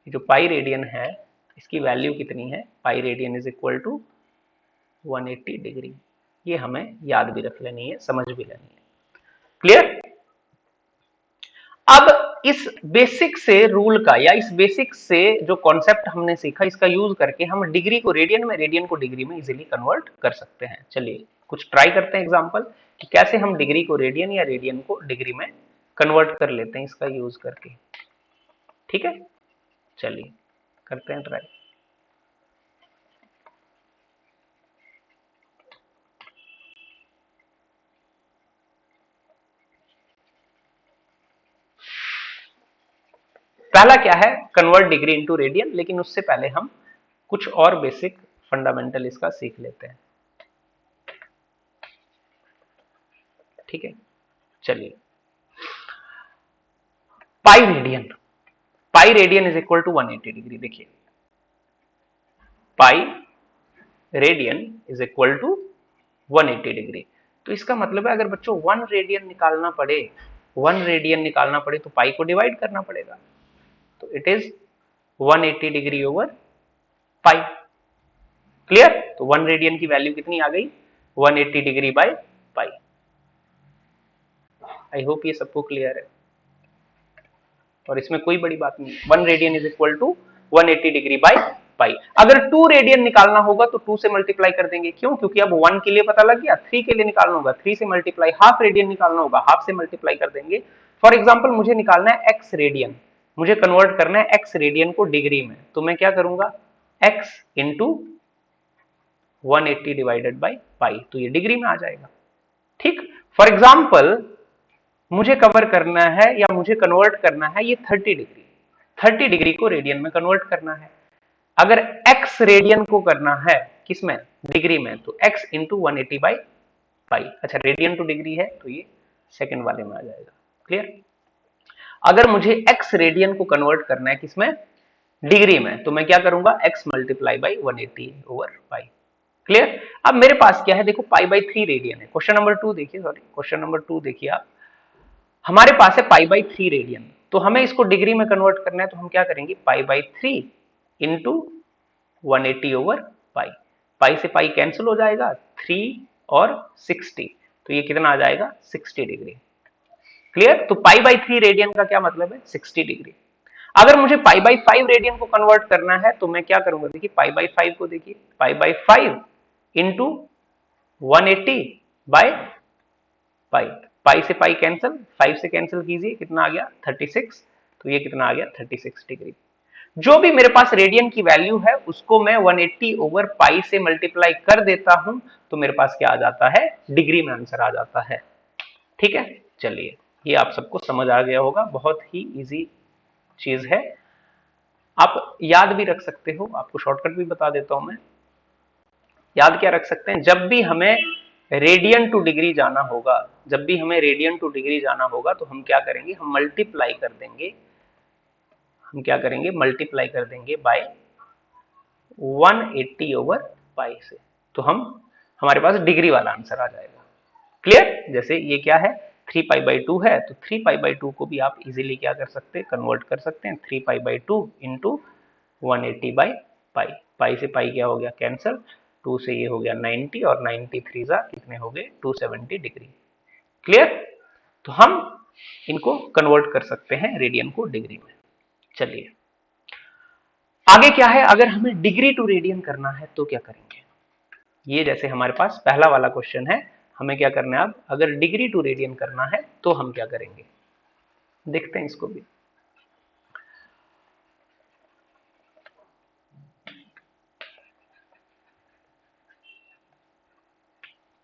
S1: जो पाई रेडियन है इसकी वैल्यू कितनी है? Pi radian is equal to 180 degree. ये हमें याद भी रख लेनी है, समझ भी लेनी है। क्लियर? अब इस बेसिक से रूल का या इस बेसिक से जो कॉन्सेप्ट हमने सीखा, इसका यूज करके हम डिग्री को रेडियन में, रेडियन को डिग्री में इजीली कन्वर्ट कर सकते हैं। चलिए कुछ ट्राई करते हैं एग्जांपल कि कैसे हम डिग्री को रेडियन या रेडियन को डिग्री में कन्वर्ट कर लेते हैं इसका यूज करके। ठीक है, चलिए करते हैं ट्राई। पहला क्या है? Convert degree into radian. लेकिन उससे पहले हम कुछ और बेसिक फंडामेंटल इसका सीख लेते हैं। ठीक है, चलिए। Pi radian, pi radian is equal to 180 degree. देखिए, pi radian is equal to 180 degree. तो इसका मतलब है अगर बच्चों 1 रेडियन निकालना पड़े, 1 रेडियन निकालना पड़े तो पाई को डिवाइड करना पड़ेगा। तो it is 180 degree over pi. Clear? तो 1 रेडियन की वैल्यू कितनी आ गई? 180 degree by pi. I hope ये सबको क्लियर है और इसमें कोई बड़ी बात नहीं। 1 radian is equal to 180 degree by pi. अगर 2 रेडियन निकालना होगा तो 2 से मल्टीप्लाई कर देंगे। क्यों? क्योंकि अब 1 के लिए पता लग गया, 3 के लिए निकालना होगा 3 से मल्टीप्लाई, हाफ रेडियन निकालना होगा हाफ से मल्टीप्लाई कर देंगे। फॉर एग्जाम्पल मुझे निकालना है एक्स रेडियन, मुझे कन्वर्ट करना है एक्स रेडियन को डिग्री में, तो मैं क्या करूंगा? X into 180 divided by pi, तो ये डिग्री में आ जाएगा। ठीक। फॉर एग्जाम्पल मुझे कवर करना है या मुझे कन्वर्ट करना है ये 30 डिग्री, 30 डिग्री को रेडियन में कन्वर्ट करना है। अगर x रेडियन को करना है किसमें? डिग्री में, तो x इंटू 180 बाई पाई। अच्छा, रेडियन टू डिग्री है तो ये सेकंड वाले में आ जाएगा। क्लियर? अगर मुझे x रेडियन को कन्वर्ट करना है किसमें? डिग्री में, तो मैं क्या करूंगा? x multiply by 180 over pi. Clear? अब मेरे पास क्या है? देखो पाई बाई 3 रेडियन है। क्वेश्चन नंबर 2 देखिए, सॉरी क्वेश्चन नंबर 2 देखिए आप, हमारे पास है पाई बाई 3 रेडियन, तो हमें इसको डिग्री में कन्वर्ट करना है, तो हम क्या करेंगे? Pi by 3 into 180 over pi. Pi से पाई कैंसिल हो जाएगा, 3 और 60, तो ये कितना आ जाएगा 60 डिग्री। क्लियर? तो पाई बाई 3 रेडियन का क्या मतलब है 60 डिग्री। अगर मुझे पाई बाई 5 रेडियन को कन्वर्ट करना है तो मैं क्या करूंगा, देखिए पाई बाई 5 को देखिए, pi by 5 into 180 by pi, pi से पाई कैंसिल, 5 से कैंसिल कीजिए, कितना आ गया 36, तो ये कितना आ गया 36 डिग्री। जो भी मेरे पास रेडियन की वैल्यू है उसको मैं 180 ओवर पाई से मल्टीप्लाई कर देता हूं तो मेरे पास क्या आ जाता है, डिग्री में आंसर आ जाता है। ठीक है, चलिए ये आप सबको समझ आ गया होगा, बहुत ही इजी चीज है, आप याद भी रख सकते हो, आपको शॉर्टकट भी बता देता हूं मैं। याद क्या रख सकते हैं, जब भी हमें रेडियन टू डिग्री जाना होगा, जब भी हमें रेडियन टू डिग्री जाना होगा तो हम क्या करेंगे, हम मल्टीप्लाई कर देंगे, हम क्या करेंगे मल्टीप्लाई कर देंगे बाय 180 ओवर पाई से, तो हम हमारे पास डिग्री वाला आंसर आ जाएगा। क्लियर? जैसे ये क्या है 3 पाई बाई 2 है, तो 3 पाई बाई 2 को भी आप इजीली क्या कर सकते हैं, कन्वर्ट कर सकते हैं, 3 pi by 2 into 180 by pi, pi से पाई क्या हो गया कैंसिल, 2 से ये हो गया 90 और 90 3 जा कितने हो गए 270 डिग्री। क्लियर? तो हम इनको कन्वर्ट कर सकते हैं रेडियन को डिग्री में। चलिए आगे क्या है, अगर हमें डिग्री टू रेडियन करना है तो क्या करेंगे, ये जैसे हमारे पास पहला वाला क्वेश्चन है, हमें क्या करना है अब, अगर डिग्री टू रेडियन करना है तो हम क्या करेंगे, देखते हैं इसको भी।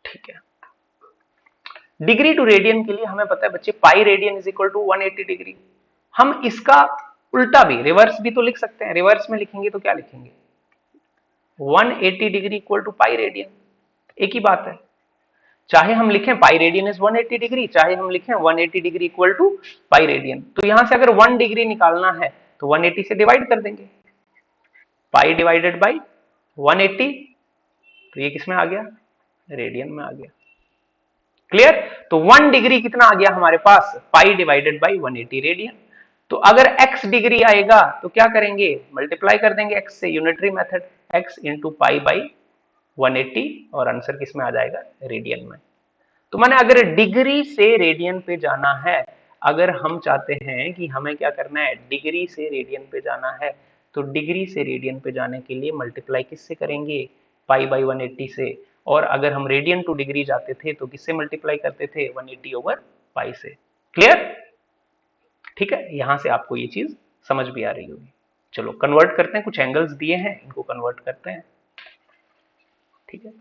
S1: ठीक है, डिग्री टू रेडियन के लिए हमें पता है बच्चे pi radian is equal to 180 degree. हम इसका उल्टा भी रिवर्स भी तो लिख सकते हैं, रिवर्स में लिखेंगे तो क्या लिखेंगे 180 degree equal to pi radian, एक ही बात है। चाहे हम लिखें पाई रेडियन इज 180 डिग्री, चाहे हम लिखें 180 degree equal to pi radian, तो यहां से अगर 1 डिग्री निकालना है तो 180 से डिवाइड कर देंगे, पाई डिवाइडेड बाई 180, तो ये किस में आ गया रेडियन में आ गया। क्लियर? तो 1 डिग्री कितना आ गया हमारे पास, पाई डिवाइडेड बाई 180 रेडियन। तो अगर x डिग्री आएगा तो क्या करेंगे, मल्टीप्लाई कर देंगे x से, unitary method, x into pi by 180 और आंसर किस में आ जाएगा रेडियन में। तो माने अगर डिग्री से रेडियन पे जाना है, अगर हम चाहते हैं कि हमें क्या करना है डिग्री से रेडियन पे जाना है, तो डिग्री से रेडियन पे जाने के लिए मल्टीप्लाई किससे करेंगे, पाई बाई 180 से, और अगर हम रेडियन टू डिग्री जाते थे तो किससे मल्टीप्लाई करते थे 180 ओवर पाई से। क्लियर? ठीक है, यहां से आपको ये चीज समझ भी आ रही होगी। चलो कन्वर्ट करते हैं, कुछ एंगल्स दिए हैं इनको कन्वर्ट करते हैं। ठीक है,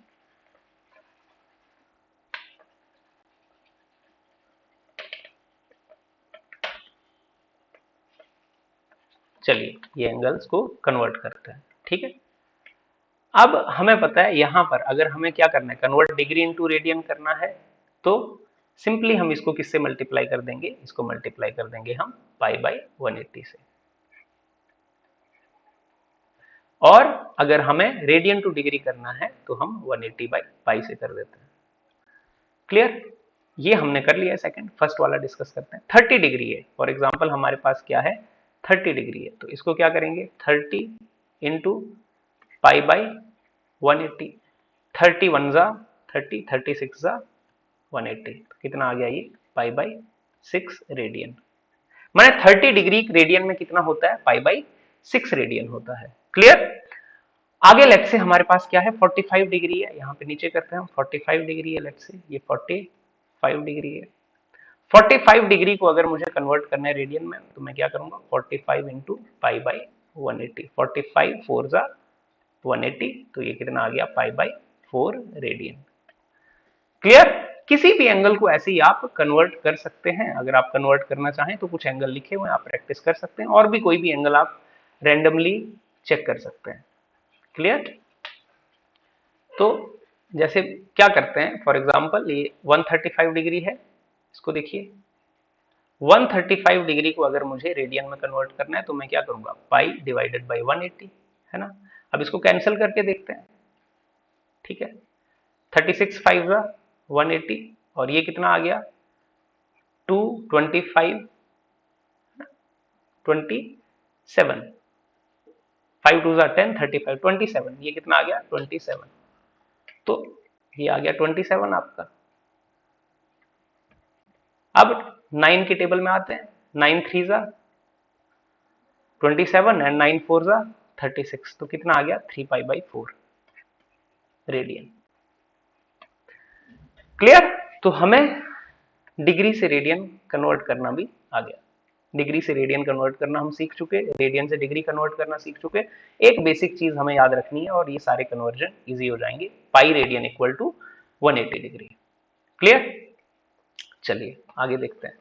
S1: चलिए ये एंगल्स को कन्वर्ट करते हैं। ठीक है, अब हमें पता है यहां पर अगर हमें क्या करना है कन्वर्ट डिग्री इनटू रेडियन करना है, तो सिंपली हम इसको किससे मल्टीप्लाई कर देंगे, इसको मल्टीप्लाई कर देंगे हम पाई बाई 180 से, और अगर हमें रेडियन टू डिग्री करना है तो हम 180 बाई पाई से कर देते हैं। क्लियर? ये हमने कर लिया है सेकंड। फर्स्ट वाला डिस्कस करते हैं। 30 डिग्री है फॉर एग्जांपल, हमारे पास क्या है 30 डिग्री है, तो इसको क्या करेंगे 30 इंटू पाई बाई 180, 30 वन जा 30, 36 जा 180, तो कितना आ गया ये पाई बाई 6 रेडियन। मैंने 30 डिग्री रेडियन में कितना होता है पाई बाई 6 रेडियन होता है। क्लियर? आगे लेट से हमारे पास क्या है 45 डिग्री है, यहाँ पे नीचे करते हैं हम, 45 डिग्री है, लेट से ये 45 डिग्री है। 45 डिग्री को अगर मुझे कन्वर्ट करना है रेडियन में तो मैं क्या करूंगा 45 इंटू पाई बाई 180, 45 4 जा 180, तो ये कितना आ गया पाई बाई 4 रेडियन। क्लियर? किसी भी एंगल को ऐसे ही आप कन्वर्ट कर सकते हैं, अगर आप कन्वर्ट करना चाहें तो कुछ एंगल लिखे हुए हैं आप प्रैक्टिस कर सकते हैं, और भी कोई भी एंगल आप रैंडमली चेक कर सकते हैं। क्लियर? तो जैसे क्या करते हैं फॉर एग्जांपल ये 135 डिग्री है, इसको देखिए 135 डिग्री को अगर मुझे रेडियन में कन्वर्ट करना है तो मैं क्या करूंगा पाई डिवाइडेड बाई 180, है ना। अब इसको कैंसिल करके देखते हैं। ठीक है, 36 5 जा 180, और ये कितना आ गया 225 27, 5 2 जा 10, 35 27, ये कितना आ गया 27, तो ये आ गया 27 आपका। अब 9 के टेबल में आते हैं, 9 3 जा 27 एंड 9 4 जा 36, तो कितना आ गया 3π/4 रेडियन। क्लियर? तो हमें डिग्री से रेडियन कन्वर्ट करना भी आ गया। डिग्री से रेडियन कन्वर्ट करना हम सीख चुके, रेडियन से डिग्री कन्वर्ट करना सीख चुके। एक बेसिक चीज हमें याद रखनी है और ये सारे कन्वर्जन इजी हो जाएंगे। Pi radian equal to 180 degree. Clear? चलिए आगे देखते हैं।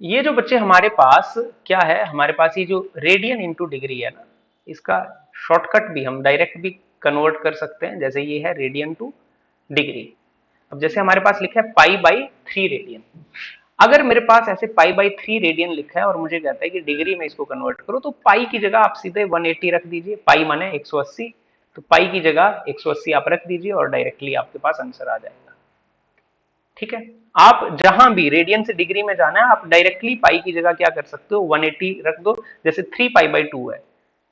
S1: ये जो बच्चे हमारे पास क्या है, हमारे पास ये जो रेडियन इंटू डिग्री है ना, इसका शॉर्टकट भी हम डायरेक्ट भी कन्वर्ट कर सकते हैं। जैसे ये है रेडियन टू डिग्री। अब जैसे हमारे पास लिखा है π/3 रेडियन, अगर मेरे पास ऐसे π/3 रेडियन लिखा है और मुझे कहता है कि डिग्री में इसको कन्वर्ट करो, तो पाई की जगह आप सीधे 180 रख दीजिए। पाई माने 180, तो पाई की जगह 180 आप रख दीजिए और डायरेक्टली आपके पास आंसर आ जाएगा। ठीक है, आप जहां भी रेडियन से डिग्री में जाना है, आप डायरेक्टली पाई की जगह क्या कर सकते हो 180 रख दो। जैसे 3π/2 है,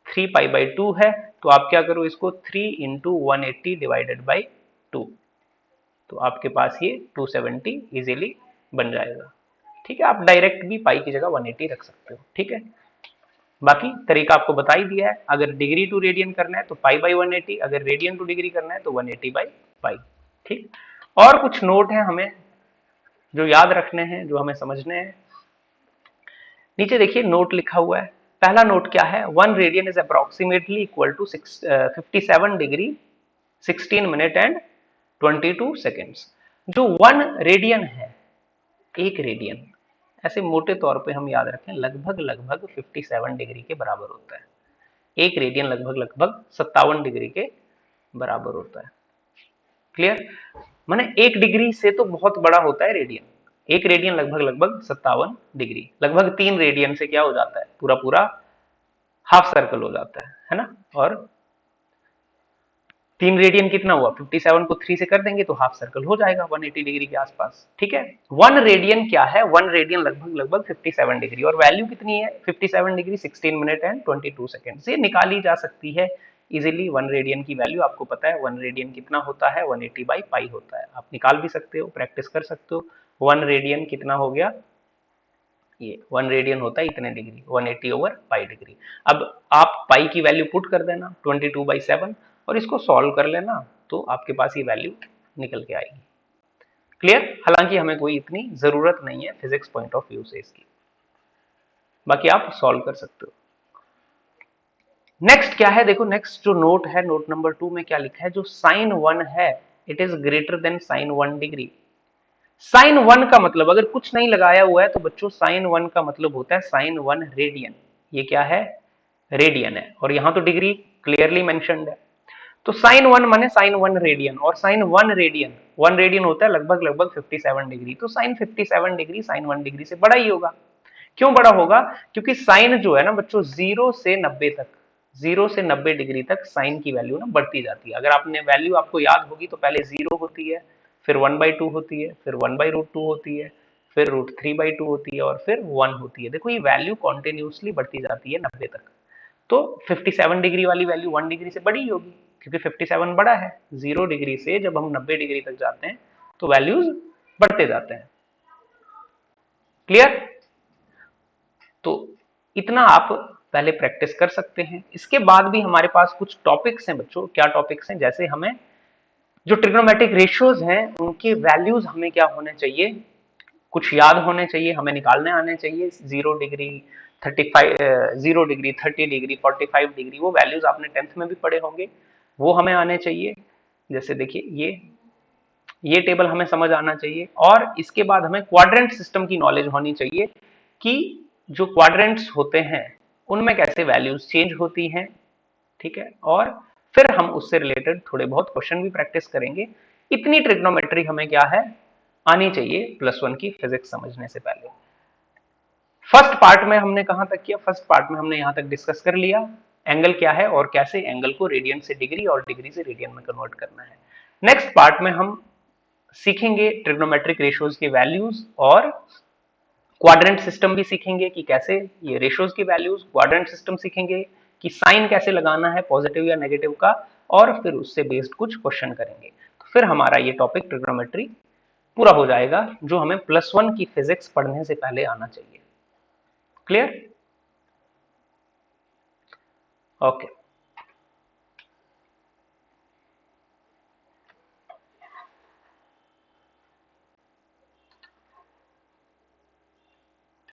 S1: 3π/2 है, तो आप क्या करो इसको 3 इंटू 180 डिवाइडेड बाई 2, तो आपके पास ये 270 इजीली बन जाएगा। ठीक है, आप डायरेक्ट भी पाई की जगह 180 रख सकते हो। ठीक है, बाकी तरीका आपको बता ही दिया है। अगर डिग्री टू रेडियन करना है तो π/180, अगर रेडियन टू डिग्री करना है तो 180/π। ठीक, और कुछ नोट है हमें जो याद रखने हैं, जो हमें समझने हैं। नीचे देखिए नोट लिखा हुआ है। पहला नोट क्या है, 1 radian is approximately equal to 57 degree 16 minute and 22 seconds. जो 1 रेडियन है, एक रेडियन, ऐसे मोटे तौर पे हम याद रखें लगभग 57 डिग्री के बराबर होता है। एक रेडियन लगभग 57 डिग्री के बराबर होता है। क्लियर? माने 1 डिग्री से तो बहुत बड़ा होता है रेडियन। एक रेडियन लगभग 57 डिग्री, लगभग 3 रेडियन से क्या हो जाता है, पूरा पूरा हाफ सर्कल हो जाता है ना। और 3 रेडियन कितना हुआ, 57 को 3 से कर देंगे तो हाफ सर्कल हो जाएगा 180 डिग्री के आसपास। ठीक है, 1 रेडियन क्या है, 1 रेडियन लगभग 57 डिग्री, और वैल्यू कितनी है 57 डिग्री 16 मिनट एंड 22 सेकेंड से निकाली जा सकती है इजीली। 1 रेडियन की वैल्यू आपको पता है, 1 रेडियन कितना होता है 180/π होता है। आप निकाल भी सकते हो, प्रैक्टिस कर सकते हो। 1 रेडियन कितना हो गया, ये 1 रेडियन होता है इतने डिग्री, 180/π डिग्री। अब आप पाई की वैल्यू पुट कर देना 22/7 और इसको सॉल्व कर लेना, तो आपके पास ये वैल्यू निकल के आएगी। क्लियर? हालांकि हमें कोई इतनी जरूरत नहीं है फिजिक्स पॉइंट ऑफ व्यू से इसकी, बाकी आप सॉल्व कर सकते हो। नेक्स्ट क्या है, देखो नेक्स्ट जो नोट है, नोट नंबर 2 में क्या लिखा है, जो sin 1 है it is greater then sin 1 degree. sin 1 का मतलब, अगर कुछ नहीं लगाया हुआ है तो बच्चों sin 1 का मतलब होता है sin 1 रेडियन। ये क्या है, रेडियन है, और यहां तो डिग्री क्लियरली मेंशन्ड है। तो sin 1 माने sin 1 रेडियन, और sin 1 रेडियन, 1 रेडियन होता है लगभग 57 डिग्री, तो sin 57 डिग्री sin 1 डिग्री से बड़ा ही होगा। क्यों बड़ा होगा, क्योंकि sin जो है ना बच्चों 0 से 90 तक, 0 से 90 डिग्री तक साइन की वैल्यू ना बढ़ती जाती है। अगर आपने वैल्यू आपको याद होगी तो पहले 0 होती है, फिर 1/2 होती है, फिर 1/√2 होती है, फिर √3/2 होती है, और फिर 1 होती है। देखो ये वैल्यू कॉन्टिन्यूसली बढ़ती जाती है 90 तक। तो 57 डिग्री वाली वैल्यू 1 डिग्री से बड़ी होगी, क्योंकि 57 बड़ा है। 0 डिग्री से जब हम 90 डिग्री तक जाते हैं तो वैल्यूज बढ़ते जाते हैं। क्लियर? तो इतना आप पहले प्रैक्टिस कर सकते हैं। इसके बाद भी हमारे पास कुछ टॉपिक्स हैं बच्चों। क्या टॉपिक्स हैं, जैसे हमें जो ट्रिग्नोमेट्रिक रेशियोज हैं उनके वैल्यूज हमें क्या होने चाहिए, कुछ याद होने चाहिए, हमें निकालने आने चाहिए। 0 डिग्री 35, 0 डिग्री 30 डिग्री 45 डिग्री, वो वैल्यूज आपने 10th में भी पढ़े होंगे, वो हमें आने चाहिए। जैसे देखिए ये टेबल हमें समझ आना चाहिए, और इसके बाद हमें क्वाड्रेंट सिस्टम की नॉलेज होनी चाहिए कि जो क्वाड्रेंट्स होते हैं उनमें कैसे वैल्यूज चेंज होती हैं। ठीक है, और फिर हम उससे रिलेटेड थोड़े बहुत क्वेश्चन भी प्रैक्टिस करेंगे। इतनी ट्रिग्नोमेट्री हमें क्या है आनी चाहिए +1 की फिजिक्स समझने से पहले। फर्स्ट पार्ट में हमने कहां तक किया, फर्स्ट पार्ट में हमने यहां तक डिस्कस कर लिया एंगल क्या है और कैसे एंगल को रेडियन से डिग्री और डिग्री से रेडियन में कन्वर्ट करना है। नेक्स्ट पार्ट में हम सीखेंगे ट्रिग्नोमेट्रिक रेशियोज के वैल्यूज और क्वाड्रेंट सिस्टम भी सीखेंगे कि कैसे ये रेशियोज की वैल्यूज, क्वाड्रेंट सिस्टम सीखेंगे कि साइन कैसे लगाना है पॉजिटिव या नेगेटिव का, और फिर उससे बेस्ड कुछ क्वेश्चन करेंगे। तो फिर हमारा ये टॉपिक ट्रिग्नोमेट्री पूरा हो जाएगा, जो हमें +1 की फिजिक्स पढ़ने से पहले आना चाहिए। क्लियर? ओके।